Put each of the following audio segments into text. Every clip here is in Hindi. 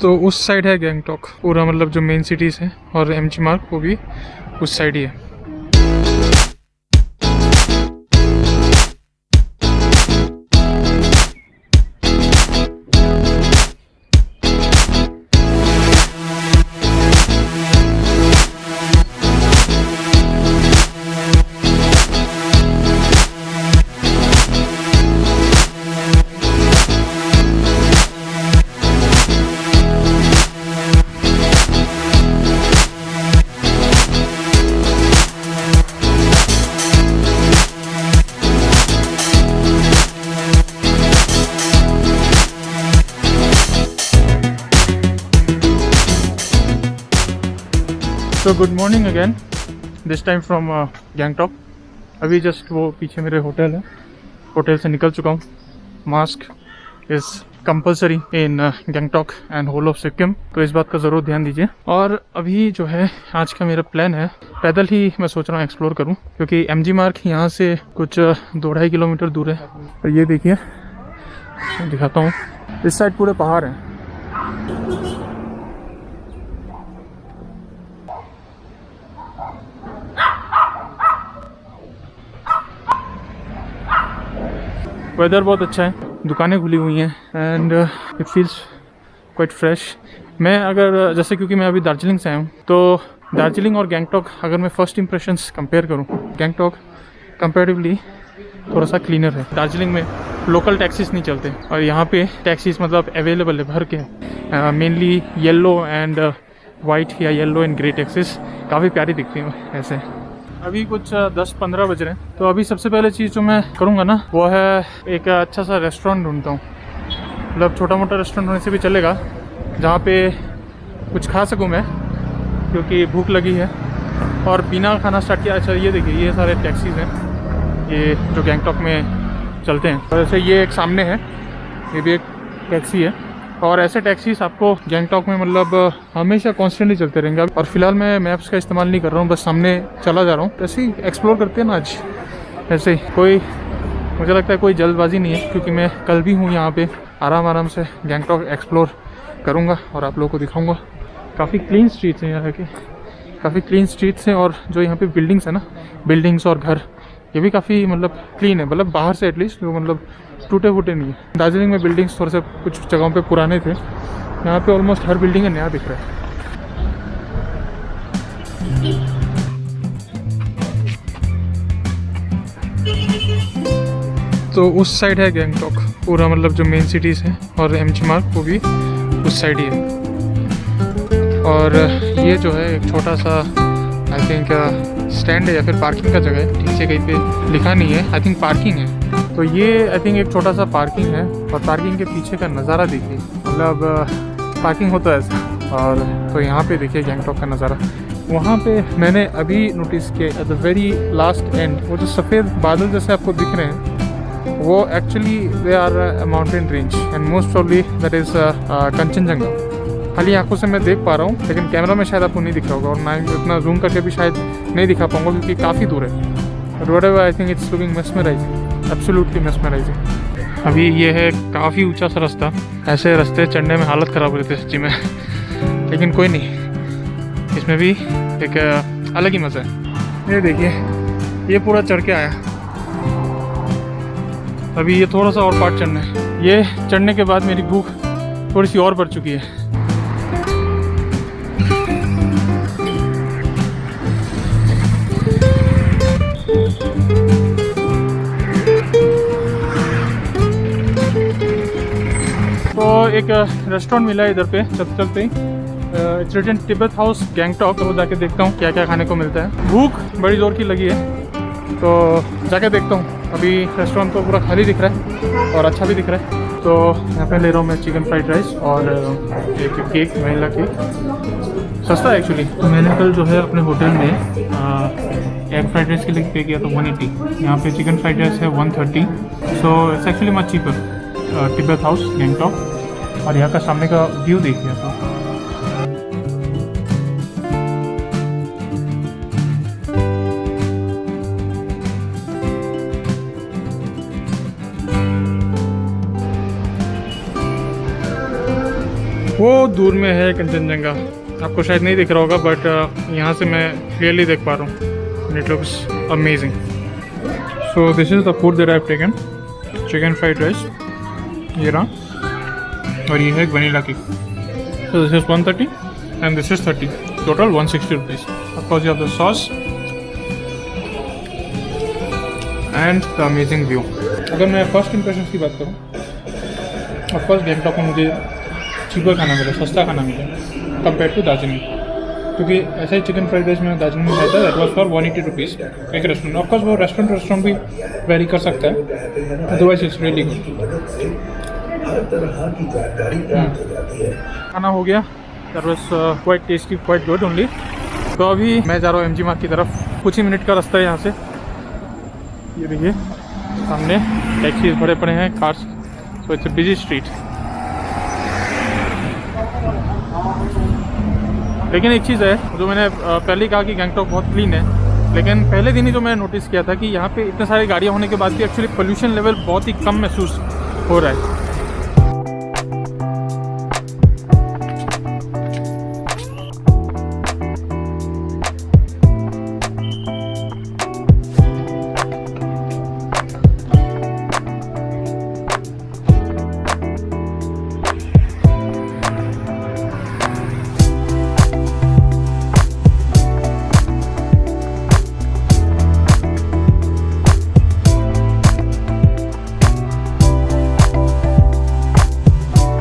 तो उस साइड है गैंगटॉक पूरा, मतलब जो मेन सिटीज़ है, और एमजी मार्ग वो भी उस साइड ही है। तो good morning again, this time from Gangtok. अभी जस्ट वो पीछे मेरे होटल है, होटल से निकल चुका हूँ। Mask is compulsory in Gangtok and whole of Sikkim, तो इस बात का ज़रूर ध्यान दीजिए। और अभी जो है आज का मेरा प्लान है, पैदल ही मैं सोच रहा हूँ एक्सप्लोर करूँ, क्योंकि एमजी मार्ग यहाँ से कुछ 2-2.5 किलोमीटर दूर है। और ये देखिए, दिखाता हूँ, इस साइड पूरे पहाड़ हैं। वेदर बहुत अच्छा है, दुकानें खुली हुई हैं and it feels quite fresh. मैं अगर जैसे, क्योंकि मैं अभी दार्जिलिंग से आया हूँ, तो दार्जिलिंग और गैंगटॉक अगर मैं फ़र्स्ट इंप्रेशंस कंपेयर करूँ, गैंगटॉक कंपेरेटिवली थोड़ा सा क्लीनर है। दार्जिलिंग में लोकल टैक्सीज नहीं चलते, और यहाँ पे टैक्सीज मतलब अवेलेबल है भर के, मेनली येलो एंड वाइट या येलो एंड ग्रे टैक्सीज, काफ़ी प्यारी दिखती हैं ऐसे। अभी कुछ 10-15 बज रहे हैं, तो अभी सबसे पहले चीज़ जो मैं करूँगा ना, वो है एक अच्छा सा रेस्टोरेंट ढूंढता हूँ। मतलब छोटा मोटा रेस्टोरेंट होने से भी चलेगा, जहाँ पे कुछ खा सकूँ मैं, क्योंकि भूख लगी है और बिना खाना स्टार्ट किया। अच्छा ये देखिए, ये सारे टैक्सीज़ हैं, ये जो गैंगटॉक में चलते हैं। और ऐसे ये एक सामने है, ये भी एक टैक्सी है। और ऐसे टैक्सीज आपको गैंगटॉक में मतलब हमेशा कॉन्स्टेंटली चलते रहेंगे। और फिलहाल मैं मैप्स का इस्तेमाल नहीं कर रहा हूँ, बस सामने चला जा रहा हूँ। ऐसे ही एक्सप्लोर करते हैं ना आज, ऐसे ही। कोई, मुझे लगता है कोई जल्दबाजी नहीं है, क्योंकि मैं कल भी हूँ यहाँ पे, आराम से गैंगटॉक एक्सप्लोर करूँगा और आप लोगों को दिखाऊँगा। काफ़ी क्लीन स्ट्रीट्स हैं यहाँ के, काफ़ी क्लीन स्ट्रीट्स हैं। और जो यहाँ पे बिल्डिंग्स है ना, बिल्डिंग्स और घर, ये भी काफ़ी मतलब क्लीन है, मतलब बाहर से एटलीस्ट, जो मतलब टूटे फूटे नहीं है। दार्जिलिंग में बिल्डिंग्स थोड़े से कुछ जगहों पे पुराने थे, यहाँ पे ऑलमोस्ट हर बिल्डिंग है नया दिख रहा है। तो उस साइड है गैंगटॉक पूरा, मतलब जो मेन सिटीज़ है, और एमजी मार्ग वो भी उस साइड ही है। और ये जो है एक छोटा सा, आई थिंक स्टैंड है या फिर पार्किंग का जगह है, ठीक से कहीं पे लिखा नहीं है, आई थिंक पार्किंग है। तो ये आई थिंक एक छोटा सा पार्किंग है, और पार्किंग के पीछे का नज़ारा देखिए, मतलब पार्किंग होता है ऐसा। और तो यहाँ पे देखिए गैंगटॉक का नज़ारा। वहाँ पे मैंने अभी नोटिस किया, at the very last and, वो जो सफ़ेद बादल जैसे आपको दिख रहे हैं, वो actually they are mountain range, and most probably that is Kanchenjunga. खाली आंखों से मैं देख पा रहा हूँ, लेकिन कैमरा में शायद आपको नहीं दिख रहा होगा, और ना इतना जूम करके भी शायद नहीं दिखा पाऊँगा, क्योंकि काफ़ी दूर है। But whatever, I think it's looking mesmerising, absolutely mesmerising. अभी ये है काफ़ी ऊंचा सा रास्ता, ऐसे रास्ते चढ़ने में हालत ख़राब हो रही थी सच्ची में, लेकिन कोई नहीं, इसमें भी एक अलग ही मज़ा है। ये देखिए, ये पूरा चढ़ के आया, अभी ये थोड़ा सा और पार्ट चढ़ना है। ये चढ़ने के बाद मेरी भूख थोड़ी सी और बढ़ चुकी है। तो एक रेस्टोरेंट मिला है इधर पे चलते चलते ही, it's written Tibet house Gangtok. तो जाके देखता हूँ क्या क्या खाने को मिलता है। भूख बड़ी जोर की लगी है, तो जाके देखता हूँ। अभी रेस्टोरेंट तो पूरा खाली दिख रहा है और अच्छा भी दिख रहा है। तो यहाँ पे ले रहा हूँ मैं चिकन फ्राइड राइस और एक केक, वनीला केक, सस्ता है एक्चुअली। तो मैंने कल जो है अपने होटल में एग फ्राइड राइस के लिए पे किया था 180, यहाँ पे चिकन फ्राइड राइस है 130। So it's actually much cheaper. Tibet house Gangtok, और यहाँ का सामने का व्यू देखिए तो। वो दूर में है कंचनजंगा, आपको शायद नहीं दिख रहा होगा बट यहाँ से मैं क्लियरली देख पा रहा हूँ। It looks amazing. So this is the food that I have taken, chicken fried rice ये रहा, और ये है vanilla cake. So this is 130 and this is 30, total 160 rupees. Of course you have the sauce and the amazing view. अगर मैं फर्स्ट इंप्रेशन की बात करूँ, ऑफकोर्स गैंगटॉक में मुझे चीपर खाना मिला, सस्ता खाना मिला कंपेयर टू दार्जिलिंग, क्योंकि ऐसा ही चिकन फ्राइड राइस मैंने दार्जिलिंग में खाया था, दैट वाज फॉर 180 रुपीज़ एक रेस्टोरेंट। ऑफकोर्स वो रेस्टोरेंट भी वेरी कर सकता है, अदरवाइज इट्स रियली गुड। खाना हो गया, that was quite tasty, quite good only. तो अभी मैं जा रहा हूँ MG मार्ग की तरफ, कुछ ही मिनट का रास्ता है यहाँ से। ये देखिए सामने टैक्सीज भरे पड़े हैं, cars, so it's a busy street. लेकिन एक चीज़ है जो मैंने पहले ही कहा कि गैंगटॉक बहुत क्लीन है, लेकिन पहले दिन ही जो मैंने नोटिस किया था कि यहाँ पे इतने सारी गाड़ियाँ होने के बाद भी एक्चुअली पोल्यूशन लेवल बहुत ही कम महसूस हो रहा है।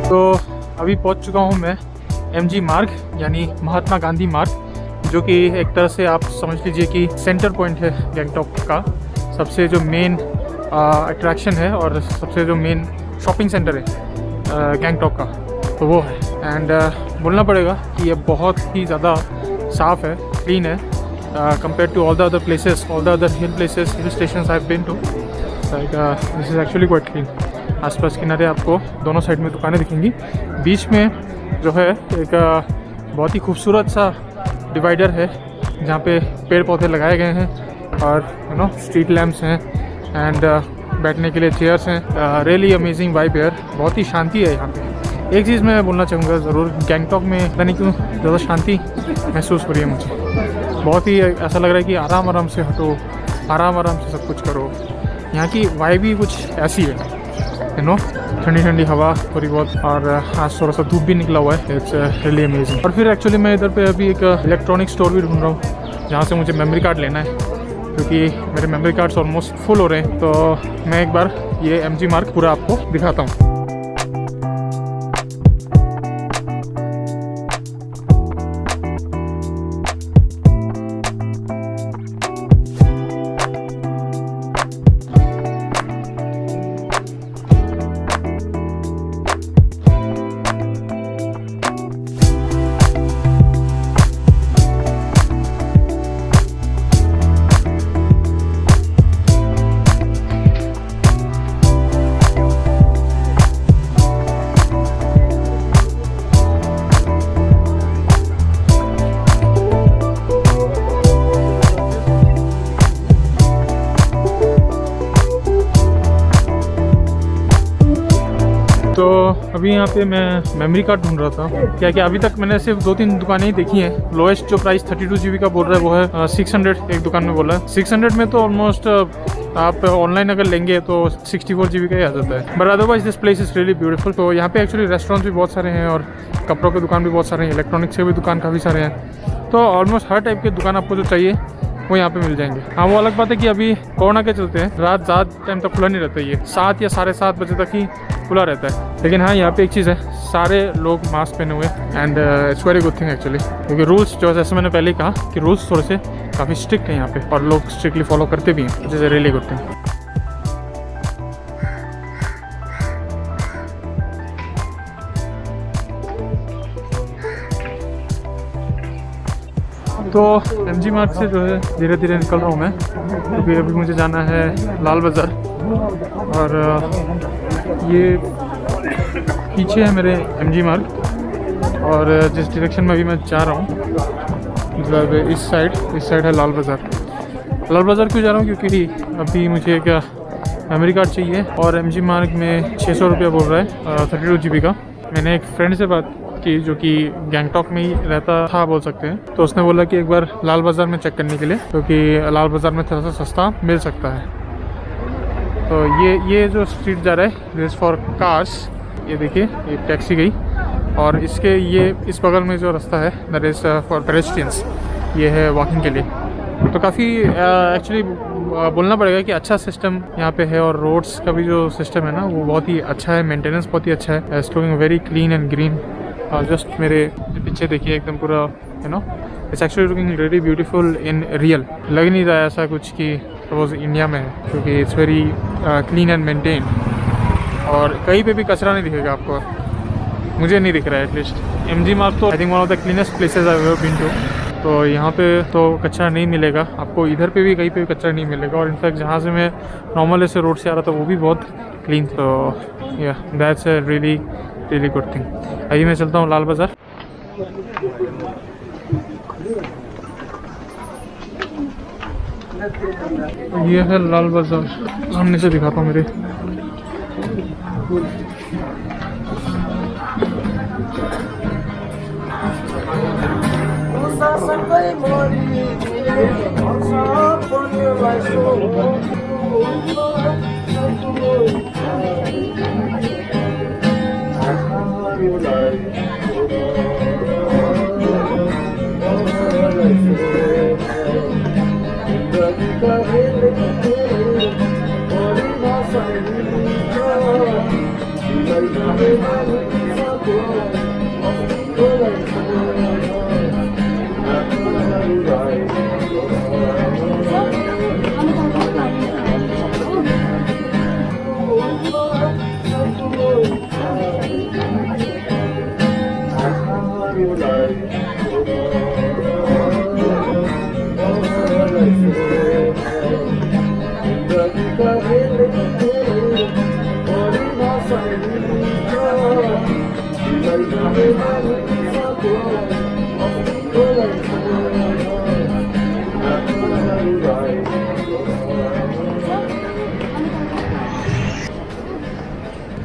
तो अभी पहुंच चुका हूं मैं MG मार्ग, यानी महात्मा गांधी मार्ग, जो कि एक तरह से आप समझ लीजिए कि सेंटर पॉइंट है गैंगटॉक का। सबसे जो मेन अट्रैक्शन है और सबसे जो मेन शॉपिंग सेंटर है गैंगटॉक का, तो वो है। एंड बोलना पड़ेगा कि ये बहुत ही ज़्यादा साफ़ है, क्लीन है compare to all the other places, all the other hill places, hill stations I have been to. Like this is actually quite clean. आसपास किनारे आपको दोनों साइड में दुकानें दिखेंगी, बीच में जो है एक बहुत ही खूबसूरत सा डिवाइडर है जहाँ पे पेड़ पौधे लगाए गए हैं और स्ट्रीट लैम्प्स हैं एंड बैठने के लिए चेयर्स हैं। रियली अमेजिंग वाइब एयर, बहुत ही शांति है यहाँ पे। एक चीज़ मैं बोलना चाहूँगा ज़रूर, गैंगटॉक में पता नहीं क्यों ज़्यादा शांति महसूस हो रही है मुझे। बहुत ही ऐसा लग रहा है कि आराम आराम से हटो, आराम आराम से सब कुछ करो। यहाँ की वाइब ही कुछ ऐसी है, ठंडी ठंडी हवा थोड़ी बहुत, और आज थोड़ा सा धूप भी निकला हुआ है। It's really amazing. और फिर एक्चुअली मैं इधर पे अभी एक इलेक्ट्रॉनिक स्टोर भी ढूंढ रहा हूँ जहाँ से मुझे मेमोरी कार्ड लेना है, क्योंकि मेरे मेमोरी कार्ड्स ऑलमोस्ट फुल हो रहे हैं। तो मैं एक बार ये MG मार्ग पूरा आपको दिखाता हूँ। तो अभी यहाँ पे मैं मेमोरी कार्ड ढूंढ रहा था। क्या क्या अभी तक मैंने सिर्फ 2-3 दुकानें ही देखी हैं। लोएस्ट जो प्राइस 32 GB का बोल रहा है वो है 600, एक दुकान में बोला है। 600 में तो ऑलमोस्ट आप ऑनलाइन अगर लेंगे तो 64 GB का ही आ जाता है। But otherwise this place is really beautiful. तो यहाँ पे एक्चुअली रेस्टोरेंट्स भी बहुत सारे हैं और कपड़ों के दुकान भी बहुत सारे हैं, इलेक्ट्रॉनिक्स के भी दुकान काफ़ी सारे हैं। तो ऑलमोस्ट हर टाइप के दुकान आपको जो चाहिए वो यहाँ पे मिल जाएंगे। हाँ, वो अलग बात है कि अभी कोरोना के चलते हैं रात ज़्यादा टाइम तक खुला नहीं रहता, ये 7 या 7:30 बजे तक ही खुला रहता है। लेकिन हाँ, यहाँ पे एक चीज़ है, सारे लोग मास्क पहने हुए and it's very good thing actually, क्योंकि रूल्स जो जैसे मैंने पहले ही कहा कि रूल्स थोड़े से काफ़ी स्ट्रिक्ट हैं यहाँ पे और लोग स्ट्रिक्टली फॉलो करते भी हैं, which is a really good thing. तो MG मार्ग से जो है धीरे धीरे निकल रहा हूँ मैं, क्योंकि अभी मुझे जाना है लाल बाज़ार। और ये पीछे है मेरे MG मार्ग, और जिस डायरेक्शन में अभी मैं जा रहा हूँ मतलब इस साइड है लाल बाज़ार। लाल बाज़ार क्यों जा रहा हूँ? क्योंकि अभी मुझे एक मेमोरी कार्ड चाहिए और MG मार्ग में 600 रुपया बोल रहा है 32 GB का। मैंने एक फ्रेंड से बात कि जो कि गैंगटॉक में ही रहता था बोल सकते हैं, तो उसने बोला कि एक बार लाल बाज़ार में चेक करने के लिए, क्योंकि लाल बाज़ार में थोड़ा सा सस्ता मिल सकता है। तो ये जो स्ट्रीट जा रहा है दिस फॉर कार्स, ये देखिए एक टैक्सी गई, और इसके ये इस बगल में जो रास्ता है दैट इज़ फॉर पेडेस्ट्रियंस, ये है वॉकिंग के लिए। तो काफ़ी एक्चुअली बोलना पड़ेगा कि अच्छा सिस्टम यहाँ पे है, और रोड्स का भी जो सिस्टम है ना वो बहुत ही अच्छा है, मेंटेनेंस बहुत ही अच्छा है, it's looking very clean and green. Just मेरे पीछे देखिए एकदम पूरा it's actually looking very beautiful in real. लग नहीं रहा है ऐसा कुछ कि सपोज इंडिया में है, क्योंकि it's very clean and maintain, और कहीं पे भी कचरा नहीं दिखेगा आपको, मुझे नहीं दिख रहा है एटलीस्ट। एमजी मार्ग तो I think one of the cleanest places I have been to. तो यहाँ पे तो कचरा नहीं मिलेगा आपको, इधर पे भी कहीं पे भी कचरा नहीं मिलेगा, और इनफैक्ट जहाँ से मैं नॉर्मल ऐसे रोड से आ रहा था वो भी बहुत क्लीन। तो या that's a really really good thing. आइए मैं चलता हूँ लाल बाज़ार। ये है लाल बाज़ार, सामने से दिखाता हूँ मेरे।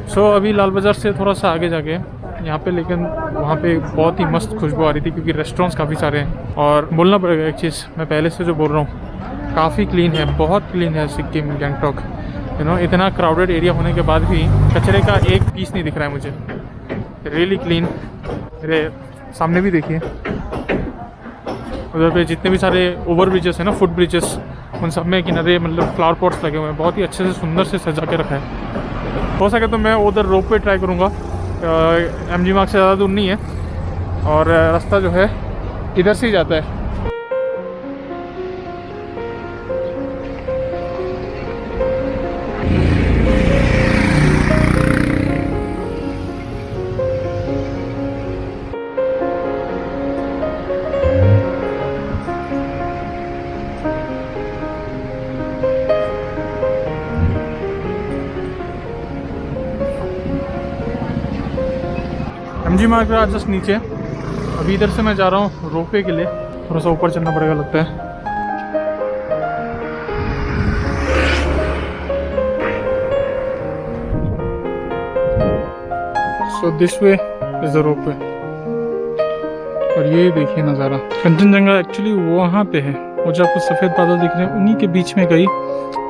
सो अभी लाल बाज़ार से थोड़ा सा आगे जाके यहाँ पे, लेकिन वहाँ पे बहुत ही मस्त खुशबू आ रही थी, क्योंकि रेस्टोरेंट्स काफ़ी सारे हैं। और बोलना पड़ेगा एक चीज़, मैं पहले से जो बोल रहा हूँ, काफ़ी क्लीन है, बहुत क्लीन है सिक्किम गैंगटॉक। इतना क्राउडेड एरिया होने के बाद भी कचरे का एक पीस नहीं दिख रहा है मुझे, रियली क्लीन। मेरे सामने भी देखिए, उधर पे जितने भी सारे ओवर ब्रिजेस हैं ना, फुट ब्रिजेस, उन सब में किनारे मतलब फ्लावर पॉट्स लगे हुए हैं, बहुत ही अच्छे से सुंदर से सजा के रखा है। हो सके तो मैं उधर रोप पे ट्राई करूँगा, एमजी मार्ग से ज़्यादा दूर नहीं है, और रास्ता जो है इधर से ही जाता है। एमजी मार्ग का जस्ट नीचे, अभी इधर से मैं जा रहा हूँ रोपवे के लिए, थोड़ा सा ऊपर चलना पड़ेगा लगता है। So this way is the ropeway, और ये देखिए नज़ारा, कंचनजंगा एक्चुअली वहाँ पे है, वो जो आपको सफ़ेद बादल दिख रहे हैं उन्हीं के बीच में कहीं,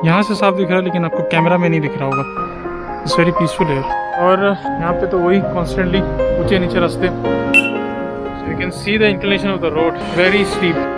यहाँ से साफ दिख रहा है लेकिन आपको कैमरा में नहीं दिख रहा होगा। इट्स वेरी पीसफुल है, और यहाँ पे तो वही कॉन्स्टेंटली ऊंचे नीचे रास्ते, so you can see the inclination of the road, very steep.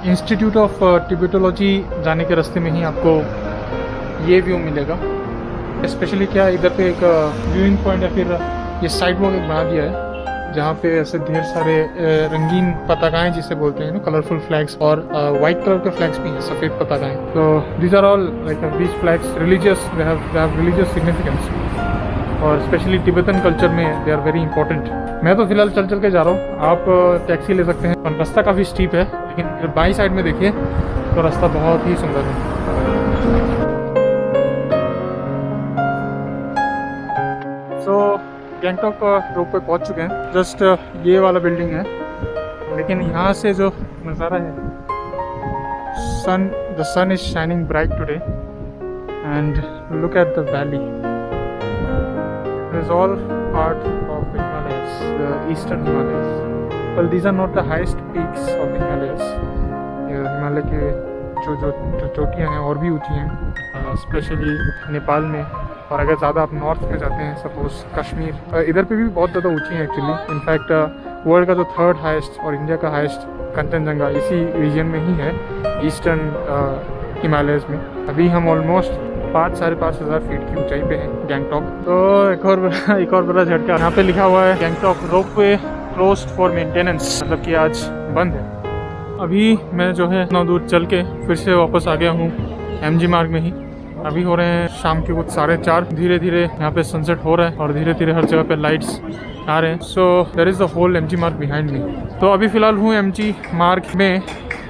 Institute of Tibetology जाने के रास्ते में ही आपको ये व्यू मिलेगा। स्पेशली क्या इधर पे एक व्यूइंग पॉइंट या फिर ये साइड वॉक एक बना दिया है, जहाँ पे ऐसे ढेर सारे रंगीन पताकाएं जिसे बोलते हैं ना, कलरफुल फ्लैग्स, और वाइट कलर के फ्लैग्स भी हैं, सफ़ेद पताकाएं। तो these are all like these flags religious, they have religious significance, और स्पेशली तिब्बतन कल्चर में दे आर वेरी इंपॉर्टेंट। मैं तो फिलहाल चल चल के जा रहा हूँ, आप टैक्सी ले सकते हैं, रास्ता काफ़ी स्टीप है लेकिन बाई साइड में देखिए तो रास्ता बहुत ही सुंदर है। सो गैंगटॉक रोड पे पहुंच चुके हैं। जस्ट ये वाला बिल्डिंग है, लेकिन यहाँ से जो नज़ारा है, the sun is shining bright today and look at the valley. It is all part of the Himalayas, the eastern Himalayas. Well, these are not the highest peaks of the Himalayas. ये हिमालय के जो चोटियाँ हैं और भी ऊँची हैं, स्पेशली नेपाल में। और अगर ज़्यादा आप नॉर्थ में जाते हैं, सपोज कश्मीर, इधर पे भी बहुत ज़्यादा ऊँची हैं एक्चुअली। इनफैक्ट वर्ल्ड का जो 3rd हाईएस्ट और इंडिया का हाईएस्ट कंचनजंगा इसी रीजन में ही है, ईस्टर्न हिमालयस में। अभी हम ऑलमोस्ट 5-5.5 हज़ार फीट की ऊंचाई पे है गैंगटॉक। तो एक और बड़ा झटका, यहाँ पे लिखा हुआ है Gangtok ropeway closed for maintenance, मतलब कि आज बंद है। अभी मैं जो है इतना दूर चल के फिर से वापस आ गया हूँ MG मार्ग में ही। अभी हो रहे हैं शाम के कुछ 4:30। धीरे धीरे यहाँ पे सनसेट हो रहा है और धीरे धीरे हर जगह पे लाइट्स आ रहे हैं। So there is the whole MG Marg behind me. तो अभी फ़िलहाल हूँ MG मार्ग में।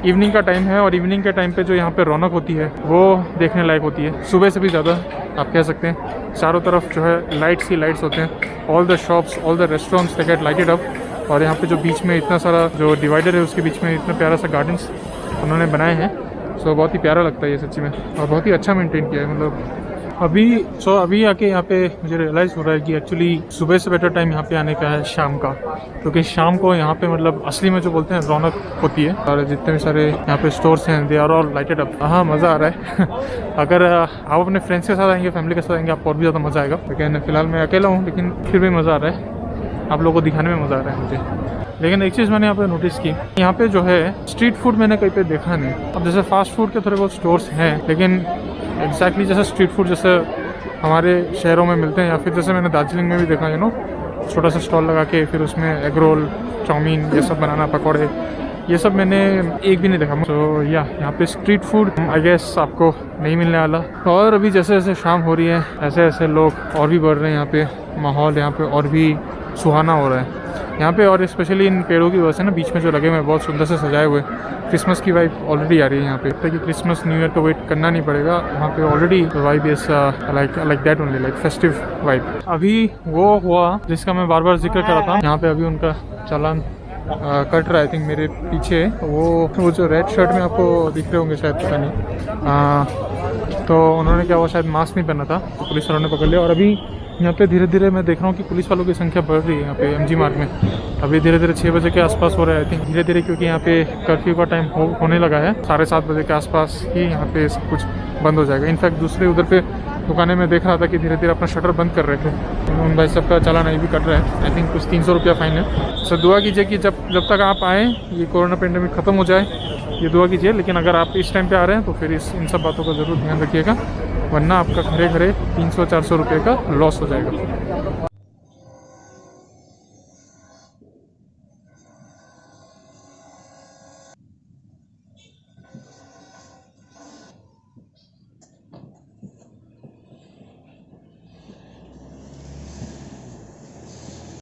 इवनिंग का टाइम है और इवनिंग के टाइम पे जो यहाँ पे रौनक होती है वो देखने लायक होती है, सुबह से भी ज़्यादा आप कह सकते हैं। चारों तरफ जो है लाइट्स ही लाइट्स होते हैं। All the shops, all the restaurants they get lighted up. और यहाँ पे जो बीच में इतना सारा जो डिवाइडर है, उसके बीच में इतना प्यारा सा गार्डन्स उन्होंने बनाए हैं। सो बहुत ही प्यारा लगता है ये सच्ची में, और बहुत ही अच्छा मेंटेन किया है। मतलब अभी आके यहाँ पे मुझे रियलाइज़ हो रहा है कि एक्चुअली सुबह से बेटर टाइम यहाँ पे आने का है शाम का, क्योंकि शाम को यहाँ पे मतलब असली में जो बोलते हैं रौनक होती है। और जितने भी सारे यहाँ पे स्टोर्स हैं, they are all lighted up. हाँ, मज़ा आ रहा है। अगर आप अपने फ्रेंड्स के साथ आएंगे, फैमिली के साथ आएंगे, आपको और भी ज़्यादा मज़ा आएगा। लेकिन फिलहाल मैं अकेला हूँ, लेकिन फिर भी मज़ा आ रहा है। आप लोगों को दिखाने में मज़ा आ रहा है मुझे। लेकिन एक चीज़ मैंने यहाँ पे नोटिस की, यहाँ पे जो है स्ट्रीट फूड मैंने कहीं पे देखा नहीं। अब जैसे फास्ट फूड के थोड़े बहुत स्टोर्स हैं, लेकिन एग्जैक्टली जैसे स्ट्रीट फूड जैसे हमारे शहरों में मिलते हैं, या फिर जैसे मैंने दार्जिलिंग में भी देखा, छोटा सा स्टॉल लगा के फिर उसमें एग रोल, चाउमीन ये सब बनाना, पकौड़े, ये सब मैंने एक भी नहीं देखा। तो यहाँ पे स्ट्रीट फूड आई गेस आपको नहीं मिलने वाला। और अभी जैसे जैसे शाम हो रही है, ऐसे ऐसे लोग और भी बढ़ रहे हैं। यहाँ पे माहौल यहाँ पे और भी सुहाना हो रहा है यहाँ पे। और स्पेशली इन पेड़ों की वजह से ना, बीच में जो लगे हुए हैं बहुत सुंदर से सजाए हुए, क्रिसमस की वाइब ऑलरेडी आ रही है यहाँ पे। कि क्रिसमस न्यू ईयर को वेट करना नहीं पड़ेगा, वहाँ पे already vibe is like that only, like festive vibe. अभी वो हुआ जिसका मैं बार बार जिक्र कर रहा था। यहाँ पे अभी उनका चालान कट रहा है। आई थिंक मेरे पीछे वो जो रेड शर्ट में आपको दिख रहे होंगे शायद, पता नहीं। तो उन्होंने क्या हुआ, शायद मास्क नहीं पहना था, तो पुलिस वालों ने पकड़ लिया। और अभी यहाँ पे धीरे धीरे मैं देख रहा हूँ कि पुलिस वालों की संख्या बढ़ रही है यहाँ पे MG मार्ग में। अभी धीरे धीरे 6 बजे के आसपास हो रहा है आई थिंक, धीरे धीरे, क्योंकि यहाँ पे कर्फ्यू का टाइम होने लगा है। 7:30 बजे के आसपास ही यहाँ पे सब कुछ बंद हो जाएगा। इनफैक्ट दूसरे उधर पे दुकानें में देख रहा था कि धीरे धीरे अपना शटर बंद कर रहे थे। उन भाई सबका चालान अभी भी कट रहा है। आई थिंक कुछ 300 रुपया फाइन है। सो दुआ कीजिए कि जब तक आप आएँ, ये कोरोना पेंडेमिक ख़त्म हो जाए, ये दुआ कीजिए। लेकिन अगर आप इस टाइम पे आ रहे हैं तो फिर इन सब बातों का ज़रूर ध्यान रखिएगा, वरना आपका घरे 300-400 रुपये का लॉस हो जाएगा।